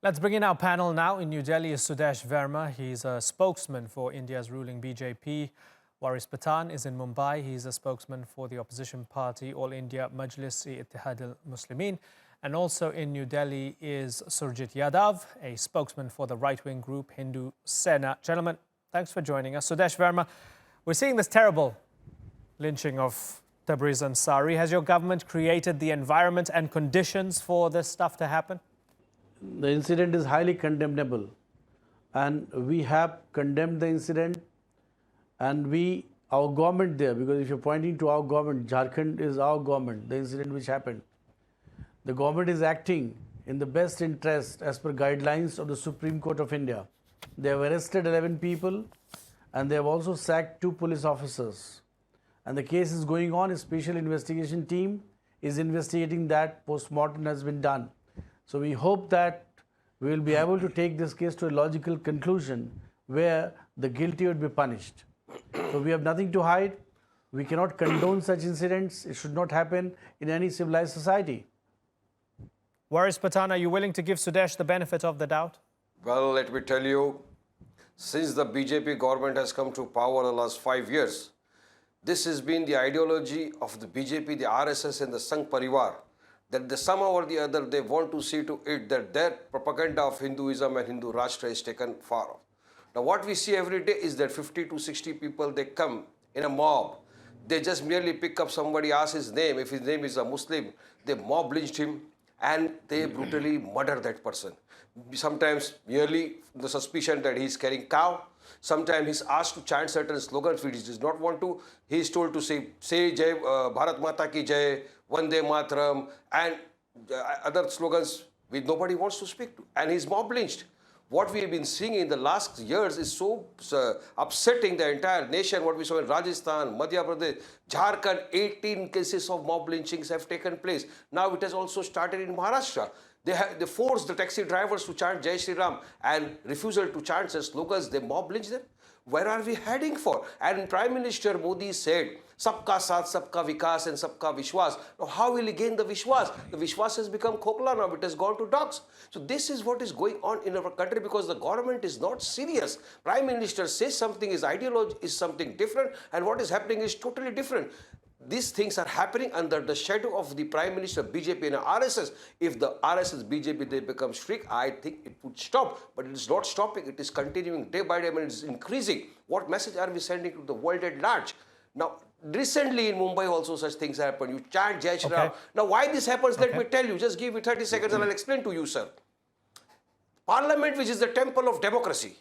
Let's bring in our panel now. In New Delhi is Sudesh Verma. He's a spokesman for India's ruling BJP. Waris Pathan is in Mumbai. He's a spokesman for the opposition party, All India Majlis-e-Ittehadul Muslimeen. And also in New Delhi is Surjit Yadav, a spokesman for the right-wing group Hindu Sena. Gentlemen, thanks for joining us. Sudesh Verma, we're seeing this terrible lynching of Tabriz Ansari. Has your government created the environment and conditions for this stuff to happen? The incident is highly condemnable, and we have condemned the incident, and our government there, because if you're pointing to our government, Jharkhand is our government, the incident which happened. The government is acting in the best interest as per guidelines of the Supreme Court of India. They have arrested 11 people and they have also sacked 2 police officers. And the case is going on. A special investigation team is investigating that. Post-mortem has been done. So we hope that we will be able to take this case to a logical conclusion where the guilty would be punished. So we have nothing to hide. We cannot condone such incidents. It should not happen in any civilized society. Waris Pathan, are you willing to give Sudesh the benefit of the doubt? Well, let me tell you, since the BJP government has come to power the last 5 years, this has been the ideology of the BJP, the RSS and the Sangh Parivar, that somehow or the other they want to see to it that their propaganda of Hinduism and Hindu Rashtra is taken far off. Now what we see every day is that 50 to 60 people, they come in a mob. They just merely pick up somebody, ask his name. If his name is a Muslim, they mob lynched him and they brutally murder that person. Sometimes merely the suspicion that he is carrying cow. Sometimes he's asked to chant certain slogans which he does not want to. He is told to say Jai Bharat Mata ki Jai, Vande Mataram, and other slogans which nobody wants to speak to. And he's mob lynched. What we have been seeing in the last years is so upsetting the entire nation. What we saw in Rajasthan, Madhya Pradesh, Jharkhand, 18 cases of mob lynchings have taken place. Now it has also started in Maharashtra. They forced the taxi drivers to chant Jai Shri Ram and refusal to chant such slogans. They mob lynch them. Where are we heading for? And Prime Minister Modi said, Sabka Saath, Sabka Vikas and Sabka Vishwas. Now how will he gain the Vishwas? The Vishwas has become Khokla now. It has gone to dogs. So this is what is going on in our country because the government is not serious. Prime Minister says something, his ideology is something different, and what is happening is totally different. These things are happening under the shadow of the Prime Minister, BJP and RSS. If the RSS, BJP, they become strict, I think it would stop. But it is not stopping. It is continuing day by day and it is increasing. What message are we sending to the world at large? Now, recently in Mumbai also such things happen. You chant Jai Shri Ram. Now, why this happens, let me tell you. Just give me 30 seconds and I'll explain to you, sir. Parliament, which is the temple of democracy,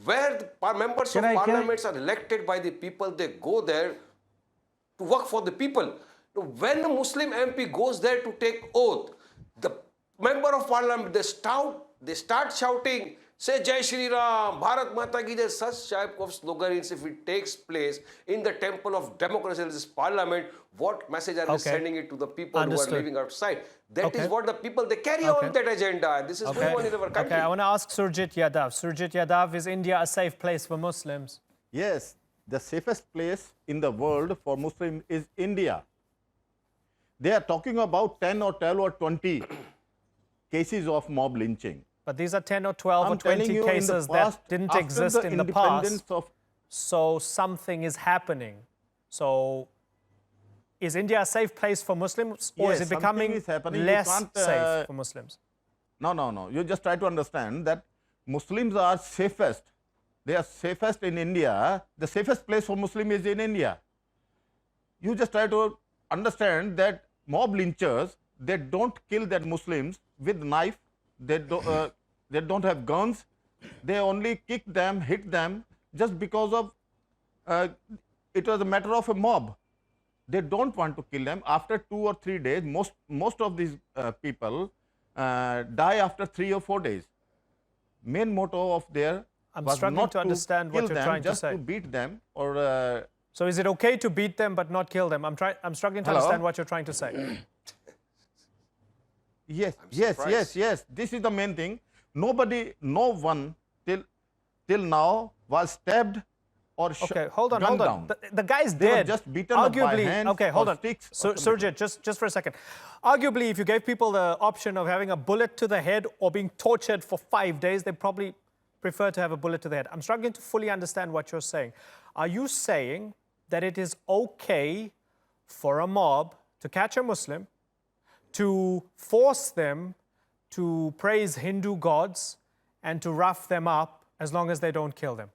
where the members of parliaments are elected by the people, they go there to work for the people. Now, when the Muslim MP goes there to take oath, the member of parliament, they start shouting, say Jai Shri Ram, Bharat Mata ki Jai, such type of slogans, if it takes place in the temple of democracy, this parliament, what message are we sending it to the people who are living outside? That is what the people, they carry on that agenda. And this is going on in our country. I want to ask Surjit Yadav. Surjit Yadav, is India a safe place for Muslims? Yes. The safest place in the world for Muslims is India. They are talking about 10 or 12 or 20 cases of mob lynching. But these are 10 or 12 or 20 cases that didn't exist in the past. So something is happening. So is India a safe place for Muslims, or is it becoming less safe for Muslims? No. You just try to understand that Muslims are safest. They are safest in India. The safest place for Muslim is in India. You just try to understand that mob lynchers, they don't kill that Muslims with knife. They don't have guns. They only kick them, hit them just because of it was a matter of a mob. They don't want to kill them. After 2 or 3 days, most of these people die after 3 or 4 days. Main motto of their I'm struggling to understand what you're trying to say. Just to beat them, or so is it okay to beat them but not kill them? I'm struggling to understand what you're trying to say. Yes. This is the main thing. No one till now was stabbed or Okay, hold on, gunned hold on. down. The guy's They were dead. just beaten up by Arguably, hands okay, or hold on. sticks or something. Surjit, just for a second. Arguably, if you gave people the option of having a bullet to the head or being tortured for 5 days, they probably prefer to have a bullet to the head. I'm struggling to fully understand what you're saying. Are you saying that it is okay for a mob to catch a Muslim, to force them to praise Hindu gods and to rough them up as long as they don't kill them?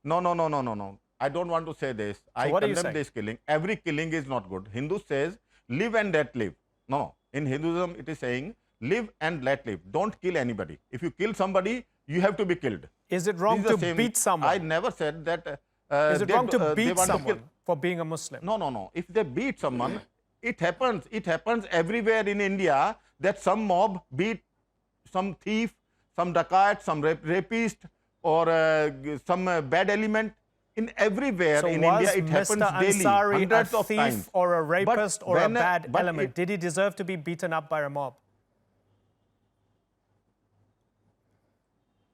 No. I don't want to say this. I what are you condemn saying? this killing. Every killing is not good. Hindu says, live and let live. No. In Hinduism, it is saying, live and let live. Don't kill anybody. If you kill somebody, you have to be killed. Is it wrong This is to the same- beat someone? I never said that. Is it wrong to they beat want someone kill. for being a Muslim? No. If they beat someone, it happens. It happens everywhere in India that some mob beat some thief, some dacoit, some rapist, or some bad element. In everywhere So in was India, it happens Mr. daily, Ansari hundreds a of thief times. or a rapist or a bad but element? Did he deserve to be beaten up by a mob?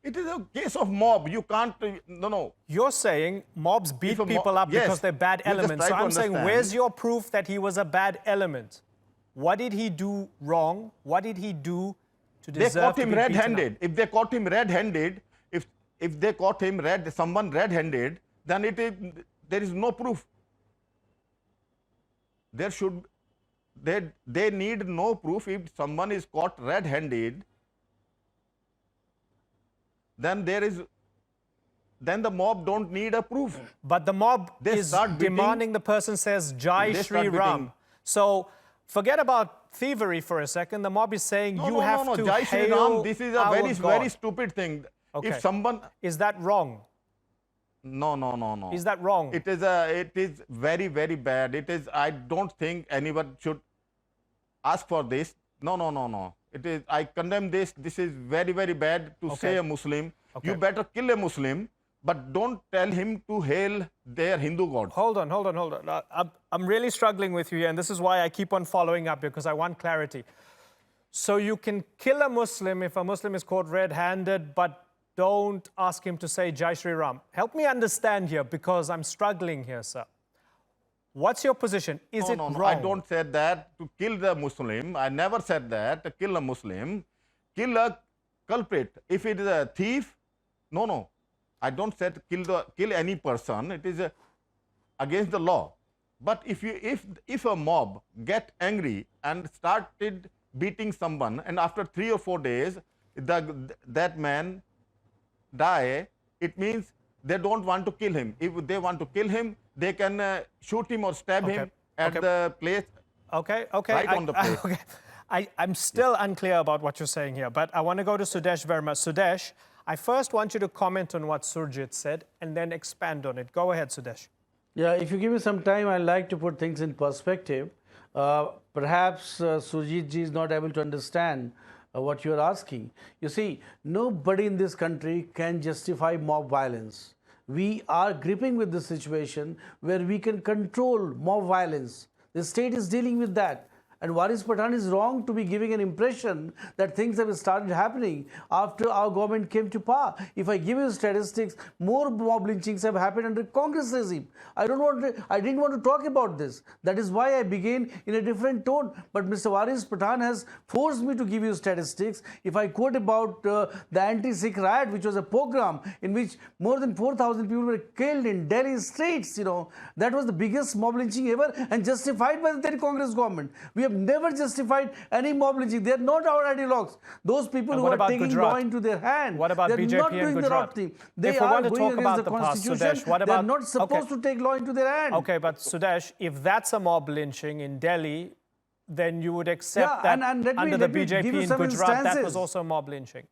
It is a case of mob. You can't. No. You're saying mobs beat If a people up yes, because they're bad you just elements. try So to I'm saying, understand. where's your proof that he was a bad element? What did he do wrong? What did he do to They deserve caught to him be beaten up? red-handed. If they caught him red-handed, if they caught him someone red-handed, then there is no proof. They need no proof. If someone is caught red-handed, then the mob don't need a proof. But the mob They is start beating- demanding the person says Jai They Shri start Ram. beating- So forget about thievery for a second. The mob is saying you have to Jai Shri hail Ram, this is a our very, God. very stupid thing. Okay. If someone, Is that wrong? no. Is that wrong? It is very, very bad. I don't think anyone should ask for this. No. I condemn this. This is very, very bad to say a Muslim. Okay. You better kill a Muslim, but don't tell him to hail their Hindu gods. Hold on. I'm really struggling with you here, and this is why I keep on following up, because I want clarity. So you can kill a Muslim if a Muslim is caught red-handed, but don't ask him to say Jai Shri Ram. Help me understand here, because I'm struggling here, sir. What's your position? Is it No. wrong? I don't say that to kill the Muslim. I never said that to kill a Muslim. Kill a culprit. If it is a thief, no. I don't say to kill any person. It is against the law. But if a mob get angry and started beating someone, and after 3 or 4 days that man die, it means they don't want to kill him. If they want to kill him, they can shoot him or stab him at the place. Okay. Right on the place. Okay. I'm still unclear about what you're saying here, but I want to go to Sudesh Verma. Sudesh, I first want you to comment on what Surjit said and then expand on it. Go ahead, Sudesh. Yeah, if you give me some time, I'd like to put things in perspective. Perhaps Surjit ji is not able to understand what you are asking. You see, nobody in this country can justify mob violence. We are gripping with the situation where we can control mob violence. The state is dealing with that. And Waris Pathan is wrong to be giving an impression that things have started happening after our government came to power. If I give you statistics, more mob lynchings have happened under Congress regime. I didn't want to talk about this. That is why I began in a different tone. But Mr. Waris Pathan has forced me to give you statistics. If I quote about the anti-Sikh riot, which was a pogrom in which more than 4,000 people were killed in Delhi streets, that was the biggest mob lynching ever and justified by the then Congress government. We have never justified any mob lynching. They are not our ideologues. Those people who are taking law into their hand, what about they are BJP not and doing the Gujarat? right thing. They If we are want to going talk against about the the past, Constitution. Sudesh, what They are about- not supposed to take law into their hand. Okay, but Sudesh, if that's a mob lynching in Delhi, then you would accept Yeah, that and let me- under the let me give BJP you in some Gujarat, that was instances. also mob lynching.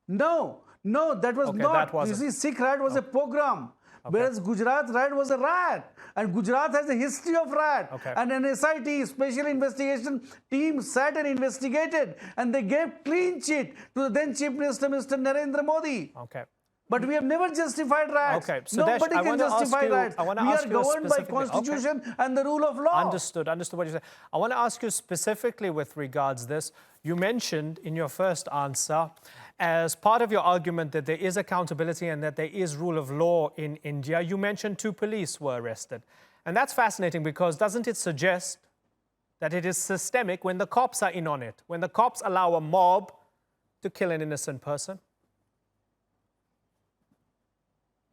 No, that was Okay, not. that wasn't. You see, Sikh riot was a pogrom. Whereas Gujarat riot was a riot. And Gujarat has a history of riot. Okay. And an SIT, special investigation team, sat and investigated. And they gave clean sheet to the then Chief Minister, Mr. Narendra Modi. Okay. But we have never justified riots. Okay, Sudesh, Nobody I can wanna ask justify you- riots. I wanna We ask are you governed by specifically- okay. Constitution and the rule of law. Understood what you said. I want to ask you specifically with regards this. You mentioned in your first answer, as part of your argument that there is accountability and that there is rule of law in India, you mentioned 2 police were arrested. And that's fascinating because doesn't it suggest that it is systemic when the cops are in on it, when the cops allow a mob to kill an innocent person?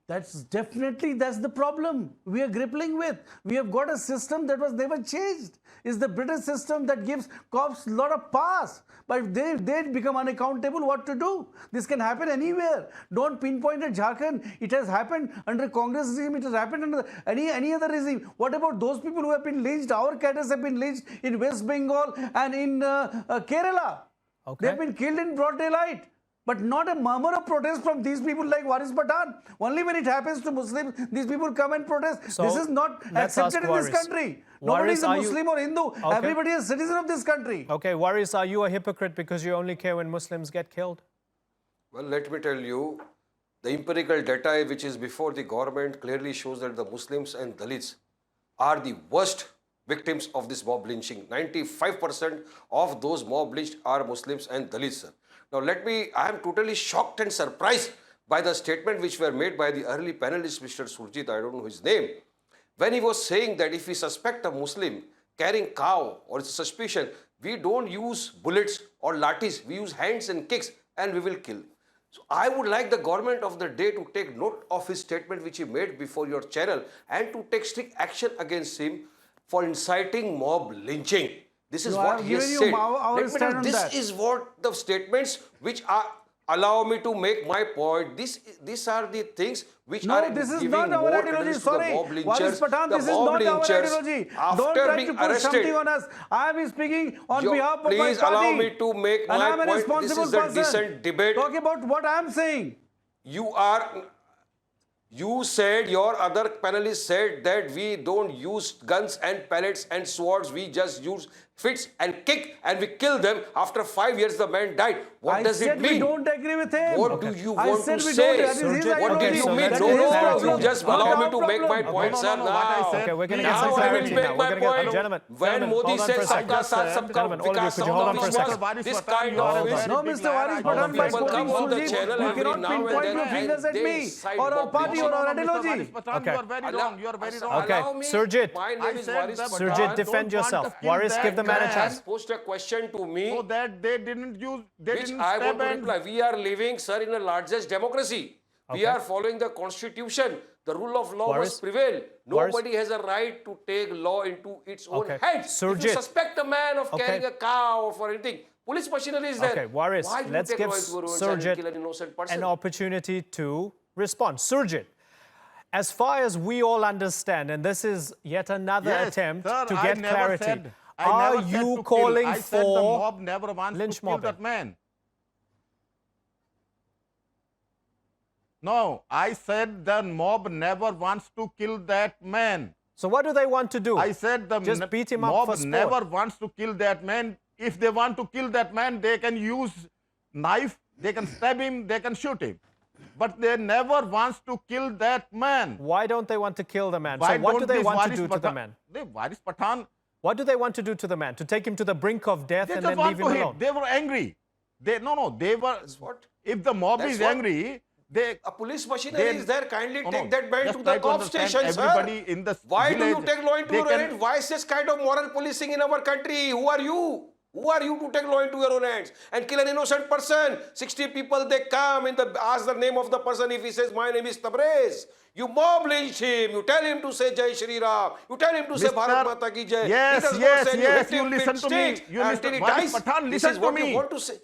That's the problem we are grappling with. We have got a system that was never changed. It's the British system that gives cops a lot of powers. But if they become unaccountable, what to do? This can happen anywhere. Don't pinpoint at Jharkhand. It has happened under Congress regime. It has happened under any other regime. What about those people who have been lynched? Our cadres have been lynched in West Bengal and in Kerala. Okay. They've been killed in broad daylight. But not a murmur of protest from these people like Waris Pathan. Only when it happens to Muslims, these people come and protest. So this is not accepted in this country. Nobody is a Muslim or Hindu. Okay. Everybody is a citizen of this country. Okay, Waris, are you a hypocrite because you only care when Muslims get killed? Well, let me tell you, the empirical data which is before the government clearly shows that the Muslims and Dalits are the worst victims of this mob lynching. 95% of those mob lynched are Muslims and Dalits, sir. Now, I am totally shocked and surprised by the statement which were made by the early panelist, Mr. Surjit, I don't know his name, when he was saying that if we suspect a Muslim carrying cow or it's a suspicion, we don't use bullets or lathis, we use hands and kicks and we will kill. So I would like the government of the day to take note of his statement which he made before your channel and to take strict action against him for inciting mob lynching. This is what he has said. This is what the statements which allow me to make my point. These are the things which are this is giving not our more ideology. credence to the Sorry, mob Waris lynchers. Pathan, this is not our ideology. Don't try to put something on us. I am speaking on behalf of my party. Please allow me to make my point. This is a decent debate. Talk about what I am saying. You said, your other panelists said that we don't use guns and pellets and swords. We just use fists and kick and we kill them. After 5 years, the man died. What does it mean? We don't agree with him. What do you want to say? What did you mean? No, you just allow me to make my point, sir. Now, okay, we're going to get some clarity now. We're going to get, gentlemen. When Modi says sabka saath sabka vikas, this kind of no, Mr. Waris Pathan, by quoting Surjit, you cannot pinpoint your fingers at me or our party or our ideology. Okay. You are very wrong. You are very wrong. Okay, Surjit. My name is Waris Pathan. Surjit, defend yourself. Waris, give the man a chance. Posed a question to me. So that they didn't use, Which I want to reply. We are living, sir, in the largest democracy. We are following the constitution. The rule of law must prevail. Nobody has a right to take law into its own hands. Surjit. If you suspect a man of carrying a cow or for anything, police machinery is there. Okay, Waris, let's give Surjit an opportunity to respond. Surjit, as far as we all understand, and this is yet another attempt to get clarity, are you calling for the mob never wants lynch to kill mobbing? that man? No, I said the mob never wants to kill that man. So what do they want to do? I said the just beat him up mob for sport. never wants to kill that man. If they want to kill that man, they can use knife, they can stab him, they can shoot him. But they never wants to kill that man. Why don't they want to kill the man? Why so what do don't they this want to Waris do to the Pathan- man? Waris Pathan, What do they want to do to the man? To take him to the brink of death they and just then want leave to him hit. alone? They were angry. They were. What? If the mob That's is what- angry, they. A police machinery is there. Kindly No, take that man just to try the to cop understand station, sir. everybody in the Why do you village, take law into they your own can- hands? Why is this kind of moral policing in our country? Who are you? Who are you to take law into your own hands and kill an innocent person? 60 people, they come and ask the name of the person. If he says, my name is Tabrez, you mob lynch him. You tell him to say Jai Shri Ram. You tell him to say Bharat Mata Ki Jai. Yes, He does not yes, say yes. hit him You listen with to me. sticks You until listen. he Waris dies. Pathan, This listen is to what me. you want to say.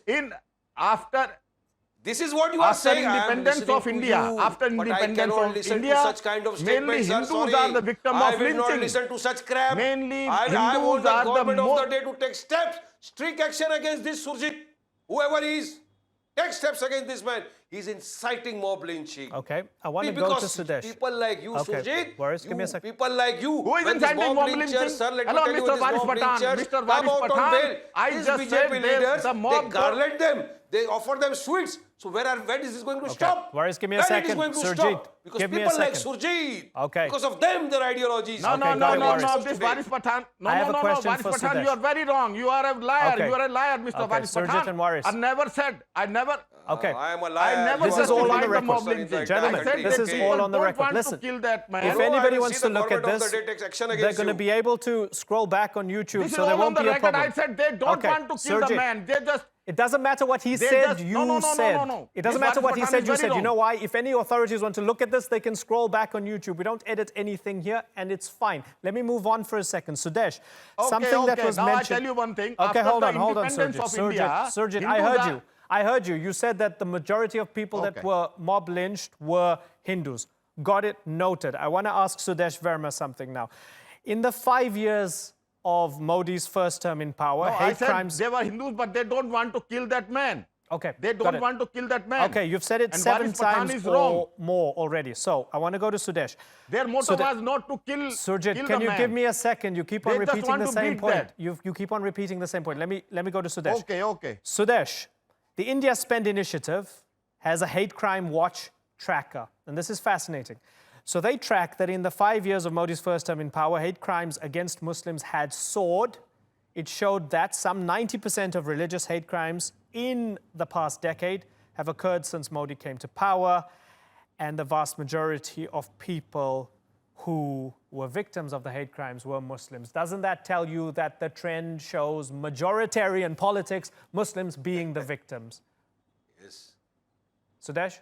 This is what you are After saying. independence of India, after independence of India, such kind of mainly statements, Hindus are the victim I of will not lynching. listen to such crap. Mainly I Hindus want the are the government of most. the day to take steps, strict action against this Surjit, whoever he is. Take steps against this man. He's inciting mob lynching. Okay, I want to go to Because Sudesh. people like you, Okay, Surjit, Waris, give me a second. people like you, Who is when this inciting mob lynchers, lynching? sir, let me Hello, tell you, Mr. this Waris mob Pathan. lynchers Mr. come Waris out on Pathan, bail. I These just BJP said leaders, the mob they garland them. They offer them sweets. So when is this going to stop? Waris, give me a When second. it is going to Surjit, stop? Because give me a people like second. Surjit, Okay. because of them, their ideologies. No, Okay, got it, Waris. This Waris Pathan. No, I have a no, question Waris for Pathan, Sudesh. you are very wrong. You are a liar. Okay. You are a liar, Mr. Okay, Waris Surjit Pathan. and Waris. I never said. I never. Okay. I am a liar. I never This is all on the justified record. mob lynching. Gentlemen, I said this that is people all on the don't record. want Listen, to kill that man. if No, I anybody will wants see to the look at government of this, the day takes action they're against going to you. be able to scroll back on YouTube, This is so there all on won't the be a record. problem. I said they don't Okay, want to kill the Surjit. man. They just. It doesn't matter what he They said, just- you no, no, no, no, said. no, no. It doesn't This matter what he Waris said, Pathan you is said. very You know wrong. why? If any authorities want to look at this, they can scroll back on YouTube. We don't edit anything here, and it's fine. Let me move on for a second. Sudesh, something that was now mentioned. I tell you one thing. Okay, After hold the on, independence Surjit. of India, Surjit, I Hindus heard are- you. I heard you. You said that the majority of people that Okay. were mob lynched were Hindus. Got it, noted. I want to ask Sudesh Verma something now. In the 5 years of Modi's first term in power, No, I hate said crimes. they were Hindus, but they don't want to kill that man. Okay, They got don't it. want to kill that man. Okay, you've said it And 7 Waris Pathan times is or wrong. more already. So I want to go to Sudesh. Their motto was not to kill, Surjit, kill can the you man. give me a second? You keep on They just repeating want the to same beat point. that. You keep on repeating the same point. Let me go to Sudesh. Okay. Sudesh, the India Spend Initiative has a hate crime watch tracker, and this is fascinating. So they track that in the 5 years of Modi's first term in power, hate crimes against Muslims had soared. It showed that some 90% of religious hate crimes in the past decade have occurred since Modi came to power, and the vast majority of people who were victims of the hate crimes were Muslims. Doesn't that tell you that the trend shows majoritarian politics, Muslims being the victims? Yes, Sudesh?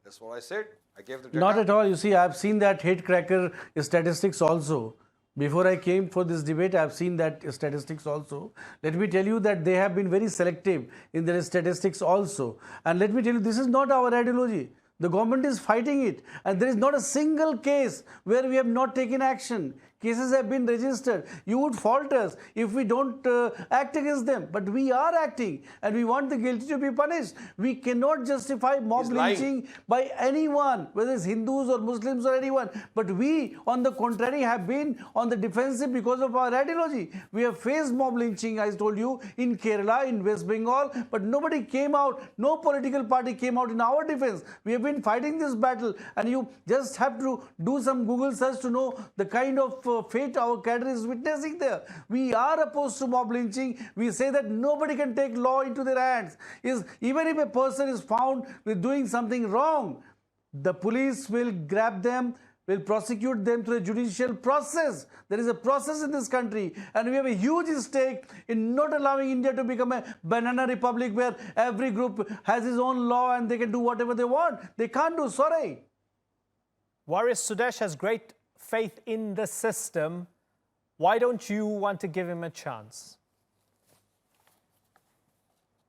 that's what I said. I gave the data. Not at all. You see, I've seen that hate cracker statistics also. Before I came for this debate, I've seen that statistics also. Let me tell you that they have been very selective in their statistics also. And let me tell you, this is not our ideology. The government is fighting it. And there is not a single case where we have not taken action. Cases have been registered. You would fault us if we don't act against them. But we are acting, and we want the guilty to be punished. We cannot justify mob He's lying. lynching by anyone, whether it's Hindus or Muslims or anyone. But we, on the contrary, have been on the defensive because of our ideology. We have faced mob lynching, I told you, in Kerala, in West Bengal, but nobody came out, no political party came out in our defense. We have been fighting this battle, and you just have to do some Google search to know the kind of fate our cadre is witnessing there. We are opposed to mob lynching. We say that nobody can take law into their hands. Even if a person is found with doing something wrong, the police will grab them, will prosecute them through a judicial process. There is a process in this country, and we have a huge stake in not allowing India to become a banana republic where every group has its own law and they can do whatever they want. They can't do, sorry. Waris, Sudesh has great faith in the system. Why don't you want to give him a chance?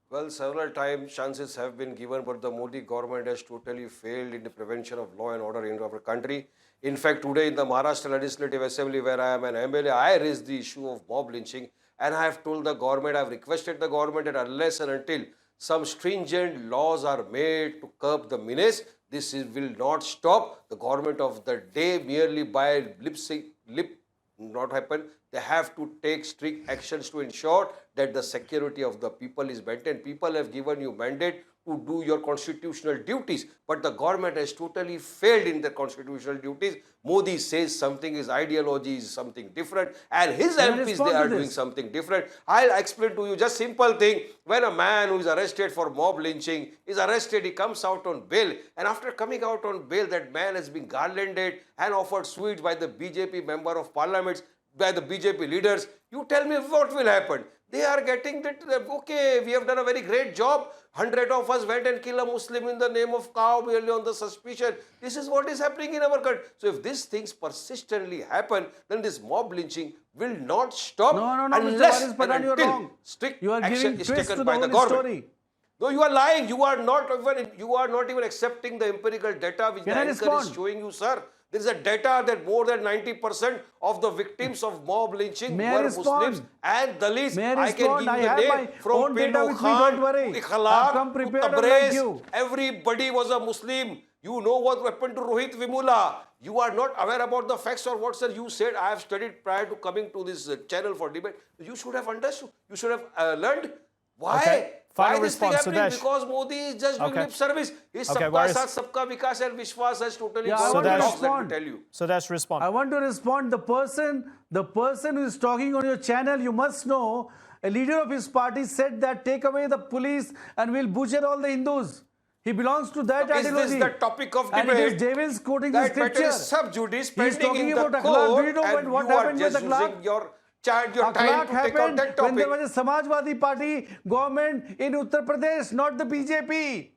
Well, several times chances have been given, but the Modi government has totally failed in the prevention of law and order in our country. In fact, today in the Maharashtra Legislative Assembly, where I am an MLA, I raised the issue of mob lynching, and I have told the government, I have requested the government that unless and until some stringent laws are made to curb the menace, will not stop. The government of the day merely by lip not happen. They have to take strict actions to ensure that the security of the people is maintained. People have given you mandate to do your constitutional duties, but the government has totally failed in their constitutional duties. Modi says something, his ideology is something different, and his MPs, they are doing something different. I'll explain to you just simple thing. When a man who is arrested for mob lynching is arrested, he comes out on bail, and after coming out on bail, that man has been garlanded and offered sweets by the BJP member of parliament, by the BJP leaders. You tell me what will happen. They are getting that, okay, we have done a very great job. 100 of us went and killed a Muslim in the name of cow merely on the suspicion. This is what is happening in our country. So if these things persistently happen, then this mob lynching will not stop unless Mr. Waris Pathan, you are wrong. strict You are action giving is twist taken to by the the whole government. story. No, you are lying. You are not even accepting the empirical data which the anchor is showing you, sir. There is a data that more than 90% of the victims of mob lynching were Muslims and Dalits. I can give you the name from Pindu Khan to Ikhalaq to Tabriz. Everybody was a Muslim. You know what happened to Rohit Vimula. You are not aware about the facts or what, sir. You said, I have studied prior to coming to this channel for debate. You should have understood. You should have learned. Why? Okay. Final this thing response, happening? Sudesh. Because Modi is just doing Okay. lip service. His Okay, Sabka Waris. Saath, Sabka Vikas and Vishwas has totally Yeah, I gone want to dogs, let me respond. tell you. Sudesh, respond. I want to respond. The person who is talking on your channel, you must know, a leader of his party said that take away the police and we'll butcher all the Hindus. He belongs to that Is ideology. this the topic of and debate? it is Devils quoting the That matter scripture. is sub judice He is pending talking in the about Akhlaq. Do you court, know and what you are happened with just Akhlaq? using your time to Akhlaq take out happened that when there topic. was a Samajwadi Party government in Uttar Pradesh, not the BJP.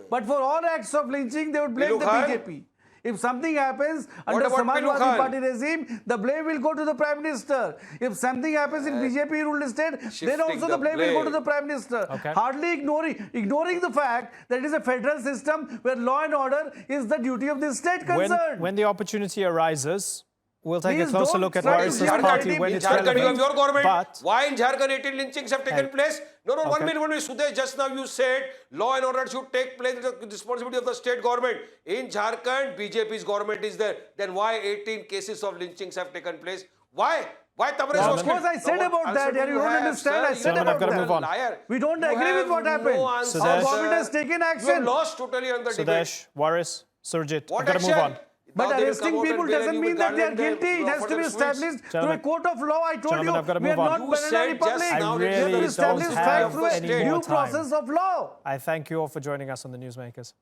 But for all acts of lynching, they would blame Pilu the Khan? BJP. If something happens under about Pilu Samajwadi Khan? Party regime, the blame will go to the Prime Minister. If something happens in BJP ruled state, then Shifting also the the blame will go to blame. the Prime Minister. Okay. Hardly ignoring the fact that it is a federal system where law and order is the duty of the state concerned. When the opportunity arises, we'll take Please a closer don't look at try to Waris's Jharkhand. party when In it's Jharkhand, you have relevant. your government. But Why in Jharkhand 18 lynchings have taken place? No, 1 minute, 1 minute. Sudesh, just now you said law and order should take place. It's the responsibility of the state government. In Jharkhand, BJP's government is there. Then why 18 cases of lynchings have taken place? Why? Why Tabrez Of Hospital? course, I said Now, about what that. answer Yeah, do you don't have, understand. sir? I You said Gentlemen, are I've got to a move on. liar. We don't You agree with have what happened. no answer, Sudesh. Our government has sir. taken You have action. lost totally on the debate. Sudesh, Waris, Surjit, What I've got to action? move on. But Now they will arresting come out people and bail doesn't you mean with that they are garland guilty. It has to be for the established sweets. through a Gentlemen. court of law. I told Gentlemen, you, I've got to we are move on. not You banana said republic. just I now really that We have to don't establish have fact through any a more due time. process of law. I thank you all for joining us on the Newsmakers.